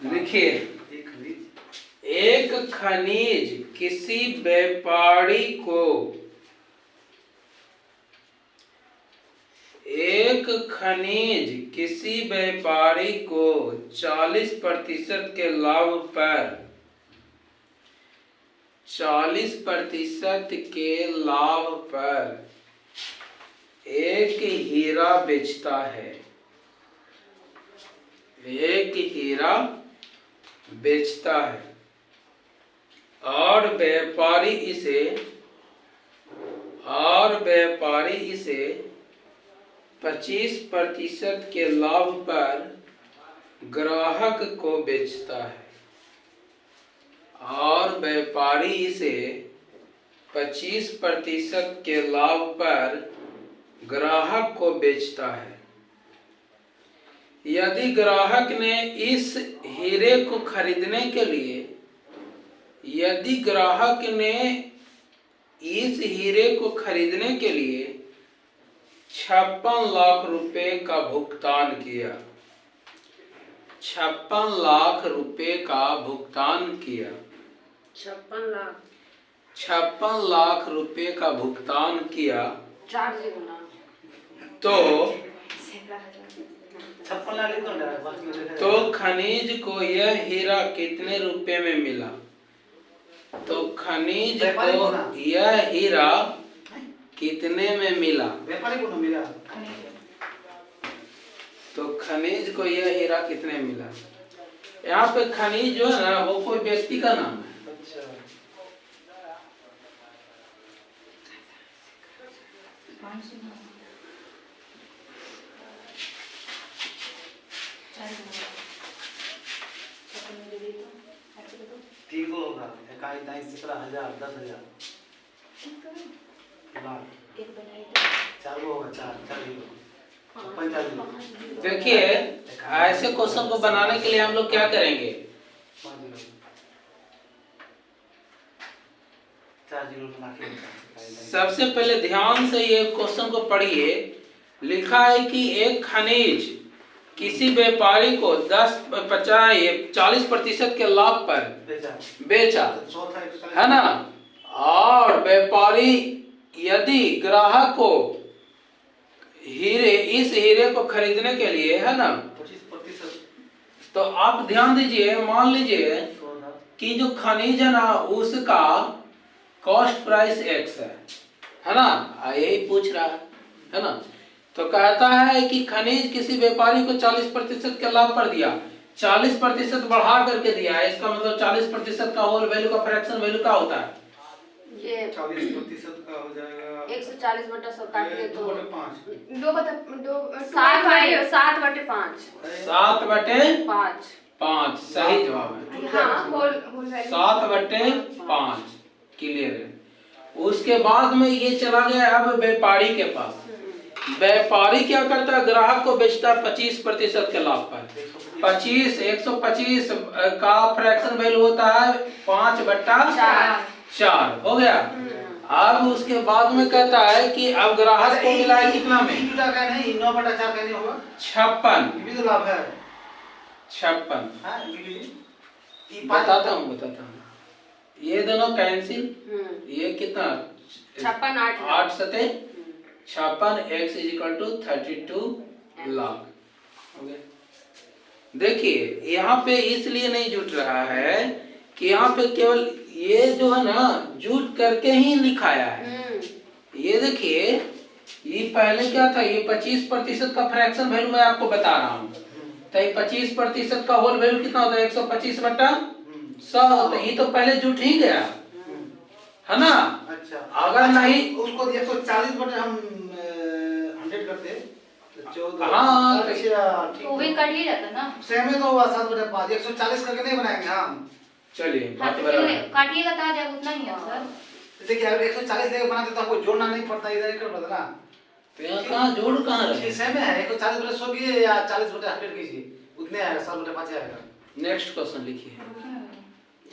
लिखिए, एक खनिज किसी व्यापारी को एक खनिज किसी व्यापारी को 40% के लाभ पर 40% के लाभ पर एक हीरा बेचता है। एक हीरा बेचता है और व्यापारी इसे 25% के लाभ पर ग्राहक को बेचता है और व्यापारी इसे 25% के लाभ पर ग्राहक को बेचता है। यदि ग्राहक ने इस हीरे को खरीदने के लिए 56 लाख रुपए का भुगतान किया। 56 लाख रुपए का भुगतान किया। 56 लाख रुपए का भुगतान किया तो खनिज को यह हीरा कितने रुपए में मिला? तो खनिज को यह हीरा कितने में मिला? तो खनिज को यह हीरा कितने में मिला? यहाँ पे खनिज जो है ना वो कोई व्यक्ति का नाम है। ठीक होगा, 17,000 10,000 देखिए, ऐसे क्वेश्चन को बनाने के लिए हम लोग क्या करेंगे? सबसे पहले ध्यान से ये क्वेश्चन को पढ़िए। लिखा है कि एक खनिज किसी व्यापारी को 40% के लाभ पर बेचा, है ना? और व्यापारी यदि ग्राहक को इस हीरे को खरीदने के लिए, है ना, 25%, तो आप ध्यान दीजिए, मान लीजिए कि जो खनिज है ना उसका कॉस्ट प्राइस X है ना? यही पूछ रहा है ना? तो कहता है कि खनिज किसी व्यापारी को 40% के लाभ पर दिया, 40% बढ़ा करके दिया है। इसका मतलब 40% का होल वैल्यू का फ्रैक्शन वैल्यू क्या होता है? ये 40% का हो जाएगा 140/100 काट के तो 2/5 7/5 सही जवाब है। हाँ, होल 7/5 क्लियर है। उसके बाद में ये चला गया अब व्यापारी के पास। व्यापारी क्या करता है? ग्राहक को बेचता है 25% के लाभ पर। 125 का फ्रैक्शन वैल्यू होता है 5/4 हो गया। अब उसके बाद में कहता है कि अब ग्राहक को मिला है कितना में? 9/4 का नहीं होगा 56। ये भी तो लाभ है 56। बताता हूँ ये दोनों कैंसिल। ये कितना? 56 8 सते 56 x = 32 लाख हो गया। देखिए यहाँ पे इसलिए नहीं जुट रहा है कि यहाँ पे केवल ये जो है ना जुट करके ही लिखाया है। ये देखिए, ये पहले क्या था? ये 25% का फ्रैक्शन वैल्यू मैं आपको बता रहा हूँ। तो ये 25% का होल वैल्यू कितना होता है? 125/100। तो ये तो पहले जुट ही गया, है ना? अच्छा, अगर नहीं उसको 140 हम 100 करते तो 14। हाँ, ठीक तो भी कट ही जाता ना। सेम ही तो हुआ 7/5 140 करके नहीं बनाएंगे हम। चलिए हाँ, तो काटिएगा तो आ जाएगा उतना ही है सर। देखिए अगर 140 लेके बनाते तो हमको जोड़ना नहीं पड़ता, इधर कर पड़ता ना। तो यहाँ कहाँ जोड़ कहाँ रहे? सेम है, 140/100 कीजिए या 40/100 कीजिए, उतने आएगा 7/5 आएगा। नेक्स्ट क्वेश्चन लिखिए।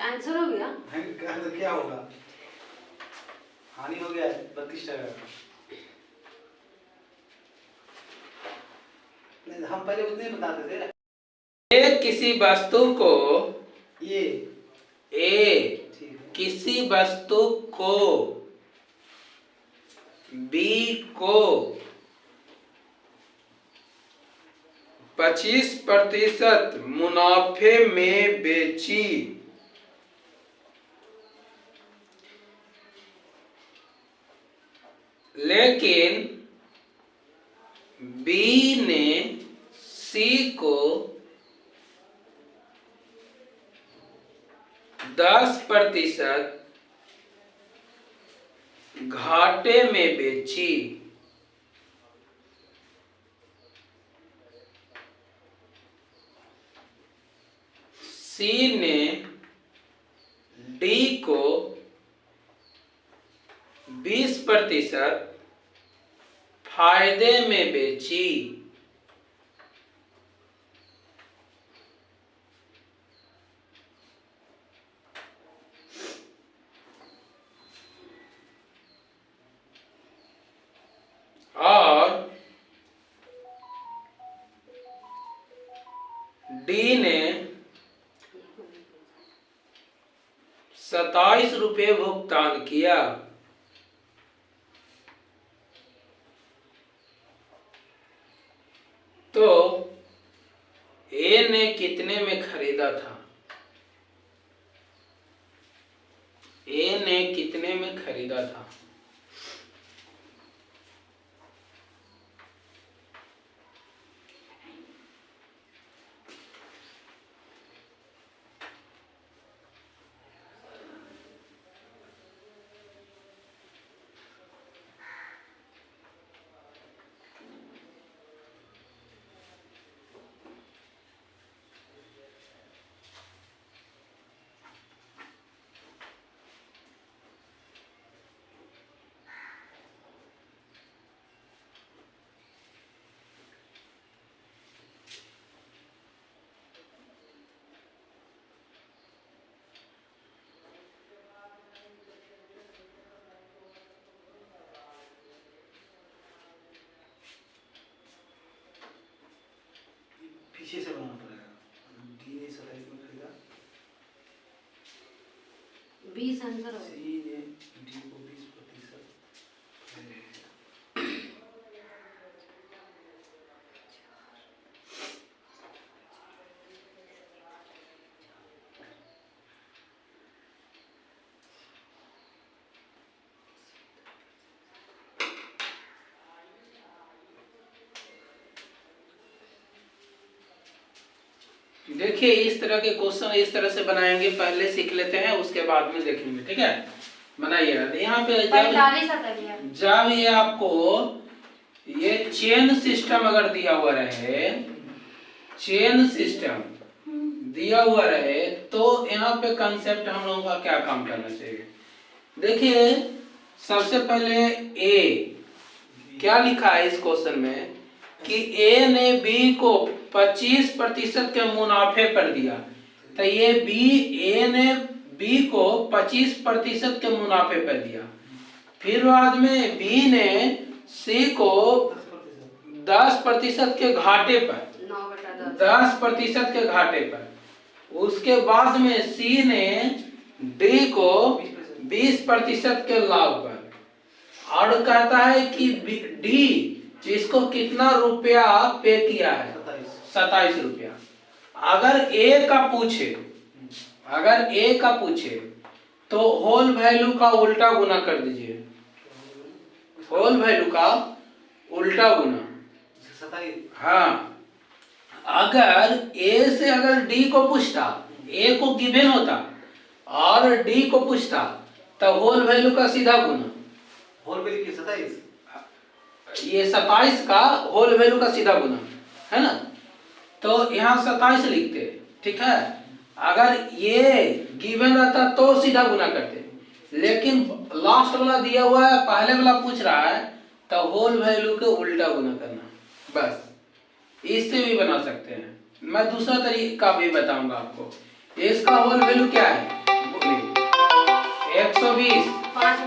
आंसर हो गया। तो क्या होगा? हानि हो गया 32 टका। नहीं हम पहले उतने बताते थे। किसी वस्तु को ये ठीक है। किसी वस्तु को बी को 25% मुनाफे में बेची, लेकिन बी ने सी को 10% घाटे में बेची, सी ने डी को 20% फायदे में बेची, और डी ने 27 रुपये भुगतान किया। तो ए ने कितने में खरीदा था? ए ने कितने में खरीदा था? पीछे से बनाना पड़ेगा। डी ने 27 में खरीदा, 20 आंसर हो सी ने डी को 20%। देखिए इस तरह के क्वेश्चन इस तरह से बनाएंगे, पहले सीख लेते हैं उसके बाद में देखेंगे, ठीक है। बनाइएगा यहाँ पे 45 आता है। जब ये आपको ये चेन सिस्टम अगर दिया हुआ रहे, चेन सिस्टम दिया हुआ रहे, तो यहाँ पे कंसेप्ट हम लोगों का क्या काम करना चाहिए? देखिए सबसे पहले ए क्या लिखा है इस क्वेश्चन में कि ए ने बी को 25% के मुनाफे पर दिया, तो ये ए ने बी को 25% के मुनाफे पर दिया। फिर बाद में बी ने सी को 10% के घाटे पर, 10% के घाटे पर। उसके बाद में सी ने डी को 20% के लाभ पर, और कहता है कि डी जिसको कितना रुपया पे किया है, 27 रुपया। अगर ए का पूछे, अगर ए का पूछे तो होल वैल्यू का उल्टा गुना कर दीजिए, होल वैल्यू का उल्टा गुना। 27। हाँ, अगर ए से अगर डी को पूछता, ए को गिवन होता और डी को पूछता, तो होल वैल्यू का सीधा गुना, होल वैल्यू की 27, ये 27 का होल वैल्यू का सीधा गुना है ना। तो यहाँ 27 लिखते, ठीक है। अगर ये गिवन रहता तो सीधा गुना करते, लेकिन लास्ट वाला दिया हुआ है, पहले वाला पूछ रहा है, तो होल वैल्यू के उल्टा गुना करना, बस। इससे भी बना सकते हैं, मैं दूसरा तरीका भी बताऊंगा आपको। इसका होल वैल्यू क्या है? 120, 5